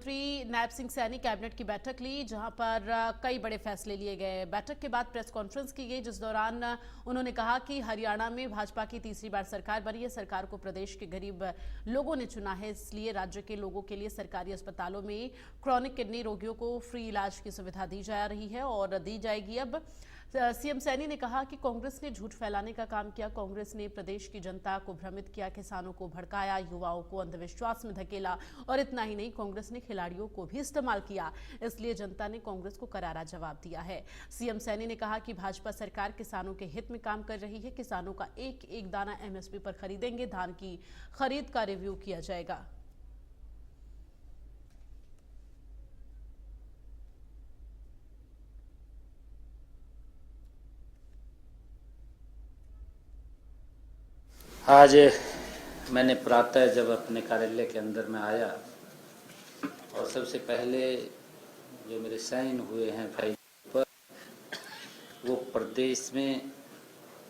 मंत्री नायब सिंह सैनी कैबिनेट की बैठक ली, जहां पर कई बड़े फैसले लिए गए। बैठक के बाद प्रेस कॉन्फ्रेंस की गई, जिस दौरान उन्होंने कहा कि हरियाणा में भाजपा की तीसरी बार सरकार बनी है। सरकार को प्रदेश के गरीब लोगों ने चुना है, इसलिए राज्य के लोगों के लिए सरकारी अस्पतालों में क्रॉनिक किडनी रोगियों को फ्री इलाज की सुविधा दी जा रही है और दी जाएगी। अब सीएम सैनी ने कहा कि कांग्रेस ने झूठ फैलाने का काम किया। कांग्रेस ने प्रदेश की जनता को भ्रमित किया, किसानों को भड़काया, युवाओं को अंधविश्वास में धकेला और इतना ही नहीं, कांग्रेस ने खिलाड़ियों को भी इस्तेमाल किया। इसलिए जनता ने कांग्रेस को करारा जवाब दिया है। सीएम सैनी ने कहा कि भाजपा सरकार किसानों के हित में काम कर रही है। किसानों का एक एक दाना एमएसपी पर खरीदेंगे। धान की खरीद का रिव्यू किया जाएगा। आज मैंने प्रातः जब अपने कार्यालय के अंदर में आया और सबसे पहले जो मेरे साइन हुए हैं फाइल पर, वो प्रदेश में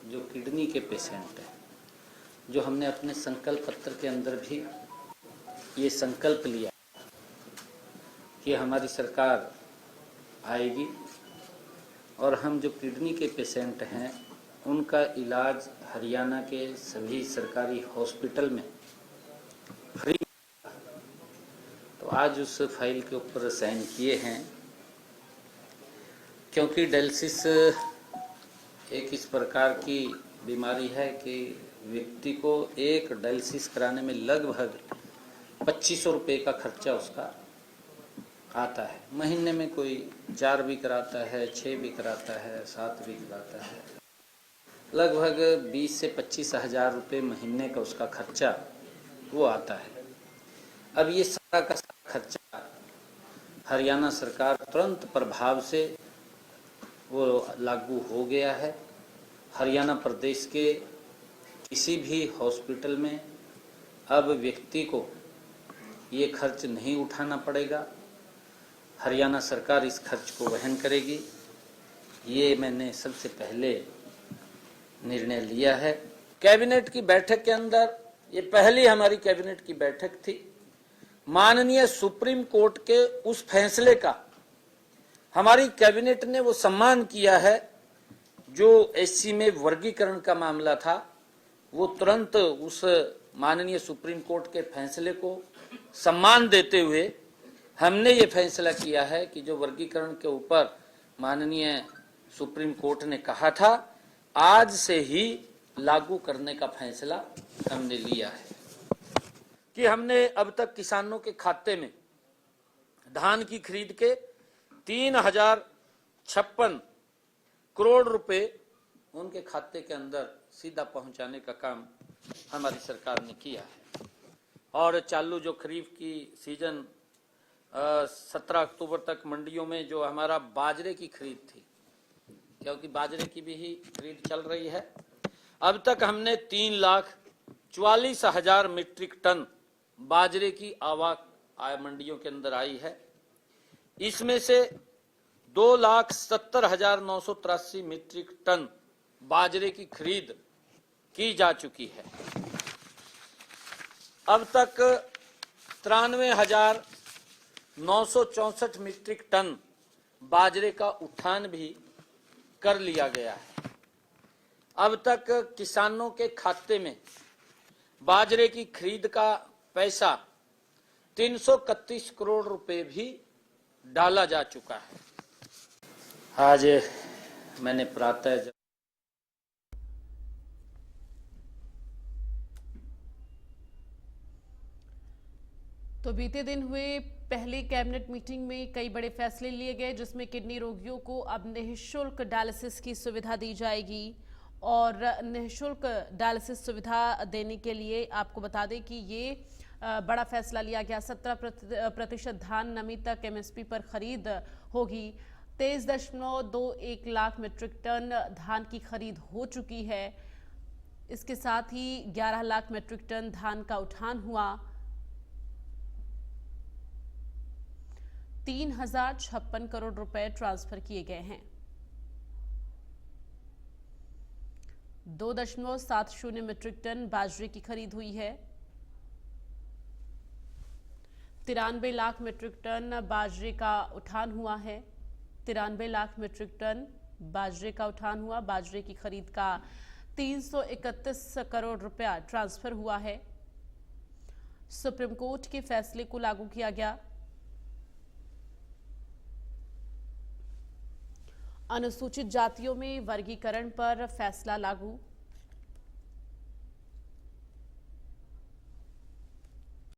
जो किडनी के पेशेंट हैं, जो हमने अपने संकल्प पत्र के अंदर भी ये संकल्प लिया कि हमारी सरकार आएगी और हम जो किडनी के पेशेंट हैं उनका इलाज हरियाणा के सभी सरकारी हॉस्पिटल में फ्री। तो आज उस फाइल के ऊपर साइन किए हैं, क्योंकि डायलिसिस एक इस प्रकार की बीमारी है कि व्यक्ति को एक डायलिसिस कराने में लगभग 2500 रुपये का खर्चा उसका आता है। महीने में कोई 4 भी कराता है, 6 भी कराता है, 7 भी कराता है। लगभग 20 से 25 हज़ार रुपये महीने का उसका खर्चा वो आता है। अब ये सारा का सारा खर्चा हरियाणा सरकार तुरंत प्रभाव से वो लागू हो गया है। हरियाणा प्रदेश के किसी भी हॉस्पिटल में अब व्यक्ति को ये खर्च नहीं उठाना पड़ेगा। हरियाणा सरकार इस खर्च को वहन करेगी। ये मैंने सबसे पहले निर्णय लिया है। कैबिनेट की बैठक के अंदर ये पहली हमारी कैबिनेट की बैठक थी। माननीय सुप्रीम कोर्ट के उस फैसले का हमारी कैबिनेट ने वो सम्मान किया है। जो एससी में वर्गीकरण का मामला था, वो तुरंत उस माननीय सुप्रीम कोर्ट के फैसले को सम्मान देते हुए हमने ये फैसला किया है कि जो वर्गीकरण के ऊपर माननीय सुप्रीम कोर्ट ने कहा था, आज से ही लागू करने का फैसला हमने लिया है कि हमने अब तक किसानों के खाते में धान की खरीद के 3056 करोड़ रुपए उनके खाते के अंदर सीधा पहुंचाने का काम हमारी सरकार ने किया है। और चालू जो खरीफ की सीजन 17 अक्टूबर तक मंडियों में जो हमारा बाजरे की खरीद थी, क्योंकि बाजरे की भी ही खरीद चल रही है, अब तक हमने 3,44,000 मीट्रिक टन बाजरे की आवक मंडियों के अंदर आई है। इसमें से 2,70,983 मीट्रिक टन बाजरे की खरीद की जा चुकी है। अब तक 93,964 मीट्रिक टन बाजरे का उठान भी कर लिया गया है। अब तक किसानों के खाते में बाजरे की खरीद का पैसा 331 करोड़ रुपए भी डाला जा चुका है। आज मैंने प्रातः तो बीते दिन हुए पहली कैबिनेट मीटिंग में कई बड़े फैसले लिए गए, जिसमें किडनी रोगियों को अब निःशुल्क डायलिसिस की सुविधा दी जाएगी। और निःशुल्क डायलिसिस सुविधा देने के लिए आपको बता दें कि ये बड़ा फैसला लिया गया। 17% धान नमी तक एमएसपी पर खरीद होगी। 23.21 लाख मीट्रिक टन धान की खरीद हो चुकी है। इसके साथ ही 11 लाख मीट्रिक टन धान का उठान हुआ। 3,056 करोड़ रुपए ट्रांसफर किए गए हैं। 2.70 मीट्रिक टन बाजरे की खरीद हुई है। 93 लाख मीट्रिक टन बाजरे का उठान हुआ है। 93 लाख मीट्रिक टन बाजरे का उठान हुआ। बाजरे की खरीद का 331 करोड़ रुपया ट्रांसफर हुआ है। सुप्रीम कोर्ट के फैसले को लागू किया गया। अनुसूचित जातियों में वर्गीकरण पर फैसला लागू।